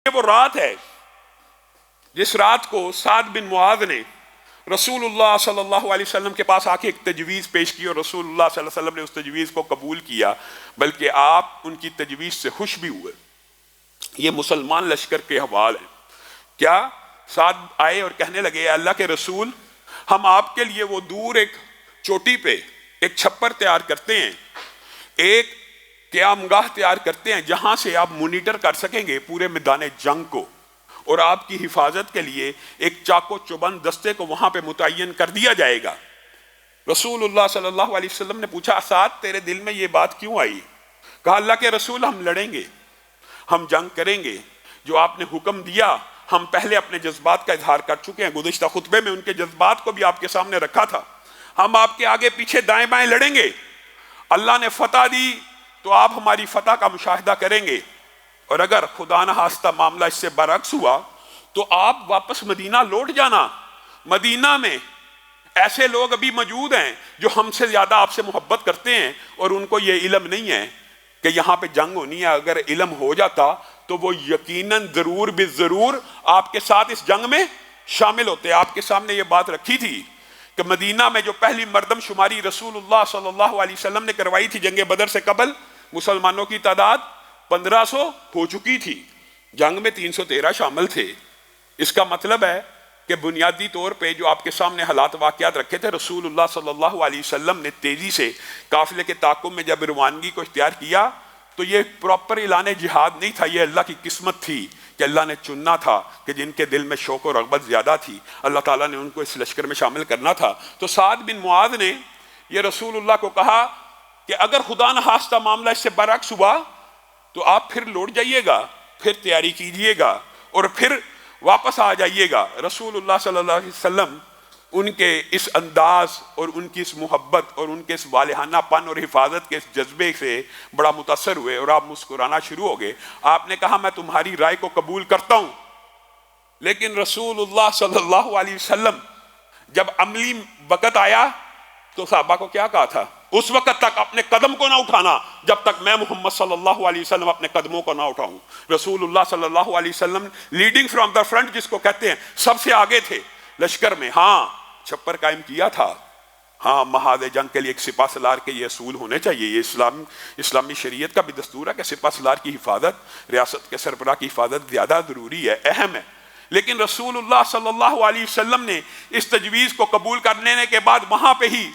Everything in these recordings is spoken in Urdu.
یہ وہ رات ہے جس رات کو سعد بن معاذ نے رسول اللہ صلی اللہ علیہ وسلم کے پاس آ کے ایک تجویز پیش کی، اور رسول اللہ صلی اللہ علیہ وسلم نے اس تجویز کو قبول کیا، بلکہ آپ ان کی تجویز سے خوش بھی ہوئے۔ یہ مسلمان لشکر کے حوال ہیں۔ کیا سعد آئے اور کہنے لگے، اے اللہ کے رسول، ہم آپ کے لیے وہ دور ایک چوٹی پہ ایک چھپر تیار کرتے ہیں، ایک قیام گاہ تیار کرتے ہیں جہاں سے آپ مونیٹر کر سکیں گے پورے میدان جنگ کو، اور آپ کی حفاظت کے لیے ایک چاق و چوبند دستے کو وہاں پہ متعین کر دیا جائے گا۔ رسول اللہ صلی اللہ علیہ وسلم نے پوچھا، سعد تیرے دل میں یہ بات کیوں آئی؟ کہا، اللہ کے رسول، ہم لڑیں گے، ہم جنگ کریں گے، جو آپ نے حکم دیا ہم پہلے اپنے جذبات کا اظہار کر چکے ہیں، گزشتہ خطبے میں ان کے جذبات کو بھی آپ کے سامنے رکھا تھا، ہم آپ کے آگے پیچھے دائیں بائیں لڑیں گے، اللہ نے فتح دی تو آپ ہماری فتح کا مشاہدہ کریں گے، اور اگر خدا نہ خواستہ معاملہ اس سے برعکس ہوا تو آپ واپس مدینہ لوٹ جانا۔ مدینہ میں ایسے لوگ ابھی موجود ہیں جو ہم سے زیادہ آپ سے محبت کرتے ہیں، اور ان کو یہ علم نہیں ہے کہ یہاں پہ جنگ ہونی ہے۔ اگر علم ہو جاتا تو وہ یقیناً ضرور بالضرور آپ کے ساتھ اس جنگ میں شامل ہوتے۔ آپ کے سامنے یہ بات رکھی تھی کہ مدینہ میں جو پہلی مردم شماری رسول اللہ صلی اللہ علیہ وسلم نے کروائی تھی جنگ بدر سے قبل، مسلمانوں کی تعداد 1500 ہو چکی تھی، جنگ میں 313 شامل تھے۔ اس کا مطلب ہے کہ بنیادی طور پہ جو آپ کے سامنے حالات واقعات رکھے تھے، رسول اللہ صلی اللہ علیہ وسلم نے تیزی سے قافلے کے تعاقب میں جب روانگی کو اختیار کیا تو یہ پراپر اعلان جہاد نہیں تھا، یہ اللہ کی قسمت تھی کہ اللہ نے چننا تھا کہ جن کے دل میں شوق و رغبت زیادہ تھی اللہ تعالیٰ نے ان کو اس لشکر میں شامل کرنا تھا۔ تو سعد بن معاذ نے یہ رسول اللہ کو کہا کہ اگر خدا نہ خواستہ معاملہ اس سے برعکس ہوا تو آپ پھر لوٹ جائیے گا، پھر تیاری کیجئے گا اور پھر واپس آ جائیے گا۔ رسول اللہ صلی اللہ علیہ وسلم ان کے اس انداز اور ان کی اس محبت اور ان کے اس والہانہ پن اور حفاظت کے اس جذبے سے بڑا متاثر ہوئے اور آپ مسکرانا شروع ہو گئے۔ آپ نے کہا، میں تمہاری رائے کو قبول کرتا ہوں، لیکن رسول اللہ صلی اللہ علیہ وسلم جب عملی وقت آیا تو صحابہ کو کیا کہا تھا، اس وقت تک اپنے قدم کو نہ اٹھانا جب تک میں محمد صلی اللہ علیہ وسلم اپنے قدموں کو نہ اٹھاؤں۔ رسول اللہ صلی اللہ علیہ وسلم لیڈنگ فرام دا فرنٹ جس کو کہتے ہیں، سب سے آگے تھے لشکر میں۔ ہاں چھپر قائم کیا تھا، ہاں محاذ جنگ کے لیے ایک سپہ سالار کے یہ اصول ہونے چاہیے، یہ اسلامی شریعت کا بھی دستور ہے کہ سپہ سالار کی حفاظت، ریاست کے سربراہ کی حفاظت زیادہ ضروری ہے، اہم ہے۔ لیکن رسول اللہ صلی اللہ علیہ وسلم نے اس تجویز کو قبول کر لینے کے بعد وہاں پہ ہی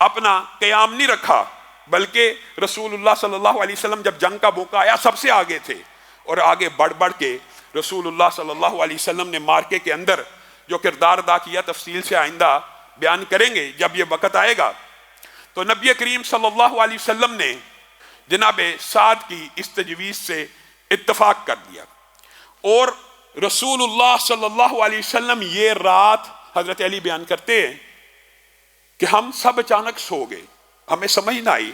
اپنا قیام نہیں رکھا، بلکہ رسول اللہ صلی اللہ علیہ وسلم جب جنگ کا موقع آیا سب سے آگے تھے، اور آگے بڑھ بڑھ کے رسول اللہ صلی اللہ علیہ وسلم نے مارکے کے اندر جو کردار ادا کیا تفصیل سے آئندہ بیان کریں گے جب یہ وقت آئے گا۔ تو نبی کریم صلی اللہ علیہ وسلم نے جناب سعد کی اس تجویز سے اتفاق کر دیا، اور رسول اللہ صلی اللہ علیہ وسلم یہ رات حضرت علی بیان کرتے ہیں کہ ہم سب اچانک سو گئے، ہمیں سمجھ نہ آئی،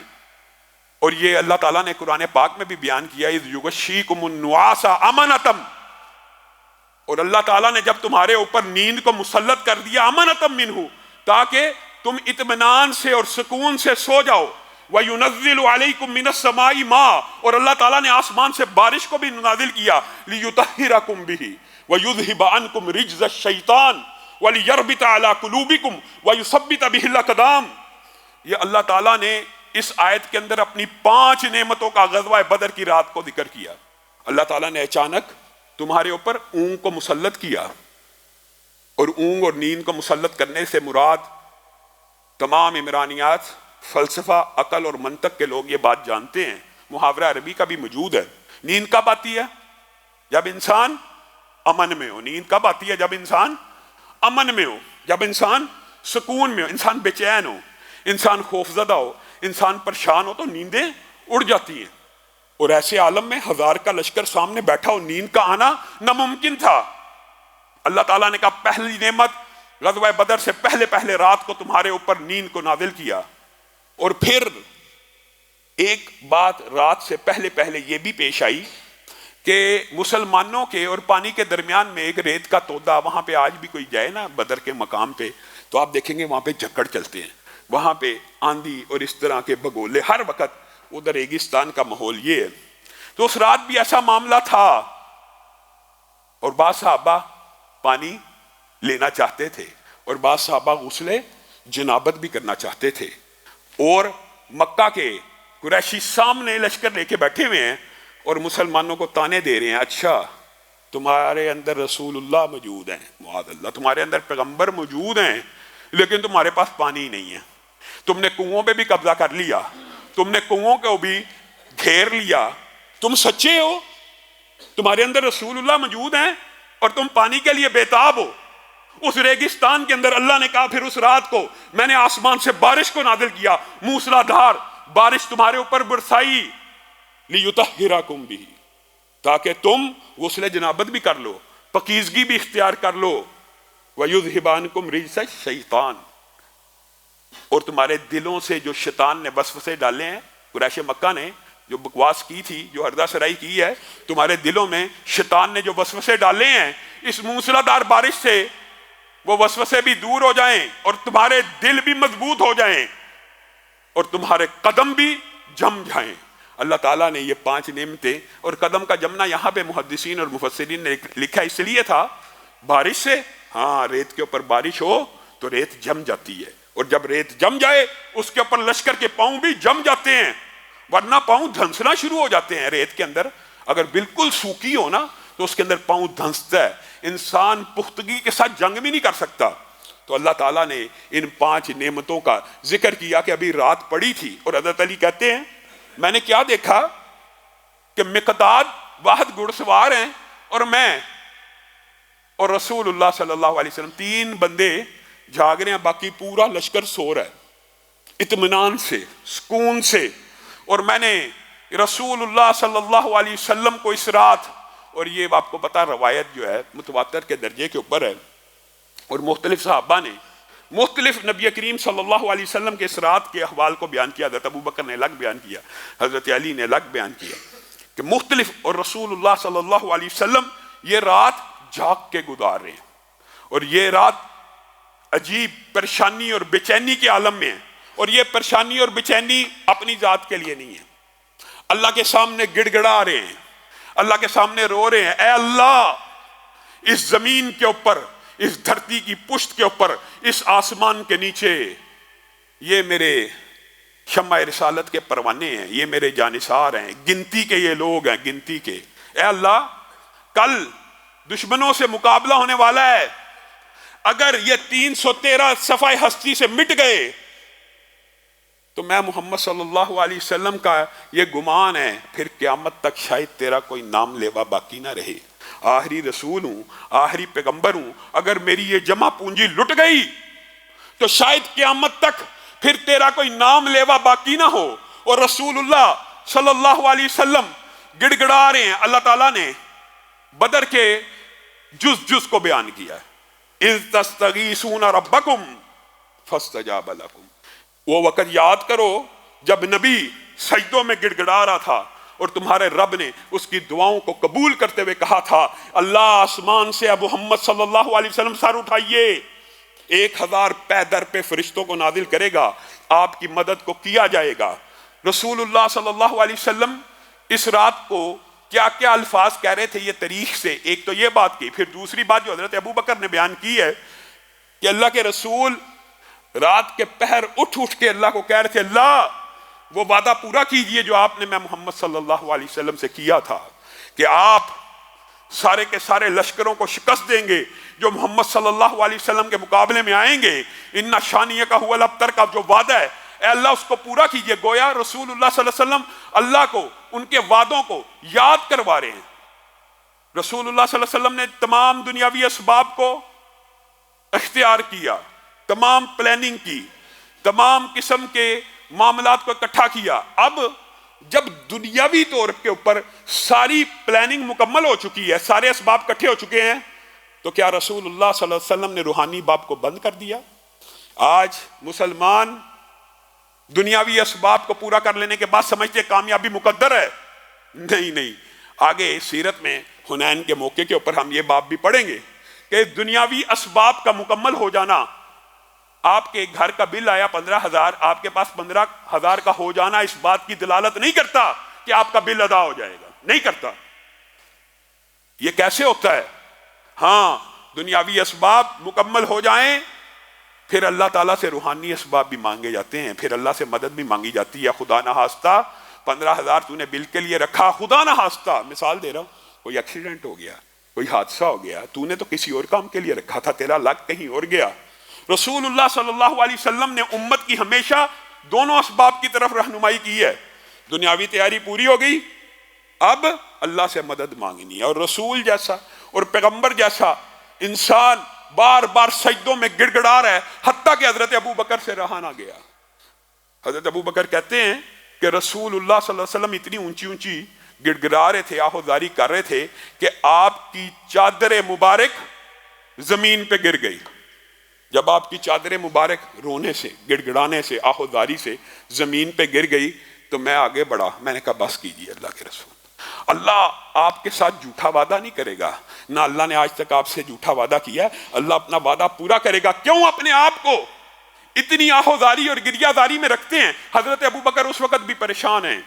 اور یہ اللہ تعالیٰ نے قرآن پاک میں بھی بیان کیا، اذ یغشیکم النعاس امنۃ، اور اللہ تعالیٰ نے جب تمہارے اوپر نیند کو مسلط کر دیا امنۃ منہ، تاکہ تم اطمینان سے اور سکون سے سو جاؤ، وَيُنَزِّلُ عَلَيْكُم مِّنَ السَّمَاءِ مَاءً، اور اللہ تعالیٰ نے آسمان سے بارش کو بھی نازل کیا، لِيُطَهِّرَكُم بِهِ وَيُذْهِبَ عَنكُم رِجْزَ الشَّيْطَانِ وَلِيَرْبِطَ عَلَىٰ قُلُوبِكُمْ وَيُثَبِّتَ بِهِ الْأَقْدَامَ۔ یہ اللہ تعالیٰ نے اس آیت کے اندر اپنی 5 نعمتوں کا غزوہ بدر کی رات کو ذکر کیا۔ اللہ تعالیٰ نے اچانک تمہارے اوپر اونگ کو مسلط کیا، اور اونگ اور نیند کو مسلط کرنے سے مراد تمام عمرانیات، فلسفہ، عقل اور منطق کے لوگ یہ بات جانتے ہیں، محاورہ عربی کا بھی موجود ہے۔ نیند کب آتی ہے؟ جب انسان امن میں ہو۔ نیند کب آتی ہے؟ جب انسان امن میں ہو، جب انسان سکون میں ہو، انسان بے چین ہو، انسان خوفزدہ ہو، انسان پریشان ہو تو نیندیں اڑ جاتی ہیں، اور ایسے عالم میں 1000 کا لشکر سامنے بیٹھا ہو، نیند کا آنا ناممکن تھا۔ اللہ تعالیٰ نے کہا پہلی نعمت غزوہ بدر سے پہلے رات کو تمہارے اوپر نیند کو نازل کیا، اور پھر ایک بات رات سے پہلے یہ بھی پیش آئی کہ مسلمانوں کے اور پانی کے درمیان میں ایک ریت کا تودا، وہاں پہ آج بھی کوئی جائے نا بدر کے مقام پہ تو آپ دیکھیں گے وہاں پہ جھکڑ چلتے ہیں، وہاں پہ آندھی اور اس طرح کے بگولے، ہر وقت ادھر ریگستان کا ماحول یہ ہے۔ تو اس رات بھی ایسا معاملہ تھا اور بعض صحابہ پانی لینا چاہتے تھے اور بعض صحابہ غسل جنابت بھی کرنا چاہتے تھے. اور مکہ کے قریشی سامنے لشکر لے کے بیٹھے ہوئے ہیں اور مسلمانوں کو تانے دے رہے ہیں, اچھا تمہارے اندر رسول اللہ موجود ہیں, معاذ اللہ, تمہارے اندر پیغمبر موجود ہیں, لیکن تمہارے پاس پانی نہیں ہے. تم نے کنووں پہ بھی قبضہ کر لیا, تم نے کنووں کو بھی گھیر لیا, تم سچے ہو, تمہارے اندر رسول اللہ موجود ہیں اور تم پانی کے لیے بےتاب ہو. اس ریگستان کے اندر اللہ نے کہا پھر اس رات کو میں نے آسمان سے بارش کو نازل کیا, موسلا دھار بارش تمہارے اوپر برسائی, لیطہرکم بہ, تاکہ تم غسل جنابت بھی کر لو, پاکیزگی بھی اختیار کر لو, وَيُذْهِبَ عَنْكُمْ رِجْسَ الشَّيْطَانِ, اور تمہارے دلوں سے جو شیطان نے وسوسے ڈالے ہیں, قریش مکہ نے جو بکواس کی تھی, جو ہردہ سرائی کی ہے, تمہارے دلوں میں شیطان نے جو وسوسے ڈالے ہیں, اس موسلا دار بارش سے وہ وسوسے بھی دور ہو جائیں اور تمہارے دل بھی مضبوط ہو جائیں اور تمہارے قدم بھی جم جائیں. اللہ تعالیٰ نے یہ 5 نعمتیں, اور قدم کا جمنا یہاں پہ محدثین اور مفسرین نے لکھا اس لیے تھا بارش سے, ہاں ریت کے اوپر بارش ہو تو ریت جم جاتی ہے, اور جب ریت جم جائے اس کے اوپر لشکر کے پاؤں بھی جم جاتے ہیں, ورنہ پاؤں دھنسنا شروع ہو جاتے ہیں. ریت کے اندر اگر بالکل سوکھی ہو نا تو اس کے اندر پاؤں دھنستا ہے, انسان پختگی کے ساتھ جنگ بھی نہیں کر سکتا. تو اللہ تعالیٰ نے ان 5 نعمتوں کا ذکر کیا کہ ابھی رات پڑی تھی, اور حضرت علی کہتے ہیں میں نے کیا دیکھا کہ مقداد واحد گھڑ سوار ہیں اور میں اور رسول اللہ صلی اللہ علیہ وسلم 3 بندے جاگ رہے ہیں, باقی پورا لشکر سو رہا ہے اطمینان سے, سکون سے. اور میں نے رسول اللہ صلی اللہ علیہ وسلم کو اس رات, اور یہ آپ کو پتا روایت جو ہے متواتر کے درجے کے اوپر ہے, اور مختلف صحابہ نے مختلف نبی کریم صلی اللہ علیہ وسلم کے اس رات کے احوال کو بیان کیا. حضرت ابوبکر نے الگ بیان کیا, حضرت علی نے الگ بیان کیا کہ مختلف, اور رسول اللہ صلی اللہ علیہ وسلم یہ رات جاگ کے گزار رہے ہیں, اور یہ رات عجیب پریشانی اور بے چینی کے عالم میں ہے, اور یہ پریشانی اور بے چینی اپنی ذات کے لیے نہیں ہے, اللہ کے سامنے گڑ گڑا رہے ہیں, اللہ کے سامنے رو رہے ہیں, اے اللہ اس زمین کے اوپر, اس دھرتی کی پشت کے اوپر, اس آسمان کے نیچے یہ میرے شمع رسالت کے پروانے ہیں, یہ میرے جانثار ہیں, گنتی کے یہ لوگ ہیں, گنتی کے. اے اللہ کل دشمنوں سے مقابلہ ہونے والا ہے, اگر یہ 313 صفحہ ہستی سے مٹ گئے تو میں محمد صلی اللہ علیہ وسلم کا یہ گمان ہے پھر قیامت تک شاید تیرا کوئی نام لیوا باقی نہ رہے. آخری رسول ہوں, آخری پیغمبر ہوں, اگر میری یہ جمع پونجی لٹ گئی تو شاید قیامت تک پھر تیرا کوئی نام لیوا باقی نہ ہو. اور رسول اللہ صلی اللہ علیہ وسلم گڑ گڑا رہے ہیں. اللہ تعالیٰ نے بدر کے جز کو بیان کیا ہے, اذ تستغیثون ربکم فاستجاب لکم. وہ وقت یاد کرو جب نبی سجدوں میں گڑ گڑا رہا تھا اور تمہارے رب نے اس کی دعاؤں کو قبول کرتے ہوئے کہا تھا اللہ آسمان سے اب محمد صلی اللہ علیہ وسلم سر اٹھائیے, 1000 پے در پہ فرشتوں کو نازل کرے گا, آپ کی مدد کو کیا جائے گا. رسول اللہ صلی اللہ علیہ وسلم اس رات کو کیا کیا الفاظ کہہ رہے تھے یہ تاریخ سے, ایک تو یہ بات کی, پھر دوسری بات جو حضرت ابوبکر نے بیان کی ہے کہ اللہ کے رسول رات کے پہر اٹھ کے اللہ کو کہہ رہے تھے اللہ وہ وعدہ پورا کیجئے جو آپ نے میں محمد صلی اللہ علیہ وسلم سے کیا تھا کہ آپ سارے کے سارے لشکروں کو شکست دیں گے جو محمد صلی اللہ علیہ وسلم کے مقابلے میں آئیں گے. ان شانیہ کا هو الابتر کا جو وعدہ ہے اے اللہ اس کو پورا کیجئے. گویا رسول اللہ صلی اللہ علیہ وسلم اللہ کو ان کے وعدوں کو یاد کروا رہے ہیں. رسول اللہ صلی اللہ علیہ وسلم نے تمام دنیاوی اسباب کو اختیار کیا, تمام پلاننگ کی, تمام قسم کے معاملات کو اکٹھا کیا. اب جب دنیاوی طور کے اوپر ساری پلاننگ مکمل ہو چکی ہے, سارے اسباب اکٹھے ہو چکے ہیں, تو کیا رسول اللہ صلی اللہ علیہ وسلم نے روحانی باب کو بند کر دیا؟ آج مسلمان دنیاوی اسباب کو پورا کر لینے کے بعد سمجھتے کامیابی مقدر ہے. نہیں, آگے سیرت میں حنین کے موقع کے اوپر ہم یہ باب بھی پڑھیں گے کہ دنیاوی اسباب کا مکمل ہو جانا, آپ کے گھر کا بل آیا 15,000, آپ کے پاس 15,000 کا ہو جانا اس بات کی دلالت نہیں کرتا کہ آپ کا بل ادا ہو جائے گا, نہیں کرتا. یہ کیسے ہوتا ہے؟ ہاں دنیاوی اسباب مکمل ہو جائیں پھر اللہ تعالیٰ سے روحانی اسباب بھی مانگے جاتے ہیں، پھر اللہ سے مدد بھی مانگی جاتی ہے۔ خدا نہ خواستہ 15,000 تو نے بل کے لیے رکھا، خدا نہ خواستہ مثال دے رہا ہوں، کوئی ایکسیڈنٹ ہو گیا، کوئی حادثہ ہو گیا، تو نے تو کسی اور کام کے لیے رکھا تھا، تیرا لگ کہیں اور گیا۔ رسول اللہ صلی اللہ علیہ وسلم نے امت کی ہمیشہ دونوں اسباب کی طرف رہنمائی کی ہے۔ دنیاوی تیاری پوری ہو گئی، اب اللہ سے مدد مانگنی ہے۔ اور رسول جیسا اور پیغمبر جیسا انسان بار بار سجدوں میں گڑ گڑا رہا ہے، حتیٰ کہ حضرت ابو بکر سے رہا نہ گیا۔ حضرت ابو بکر کہتے ہیں کہ رسول اللہ صلی اللہ علیہ وسلم اتنی اونچی اونچی گڑ گڑا رہے تھے، آہوازاری کر رہے تھے کہ آپ کی چادر مبارک زمین پہ گر گئی۔ جب آپ کی چادر مبارک رونے سے، گڑ گڑانے سے، آہوازاری سے زمین پہ گر گئی تو میں آگے بڑھا، میں نے کہا بس کیجیے اللہ کے رسول، اللہ آپ کے ساتھ جھوٹا وعدہ نہیں کرے گا، نہ اللہ نے آج تک آپ سے جھوٹا وعدہ کیا ہے، اللہ اپنا وعدہ پورا کرے گا۔ کیوں اپنے آپ کو اتنی آہوازاری اور گریہ زاری میں رکھتے ہیں؟ حضرت ابو بکر اس وقت بھی پریشان ہیں،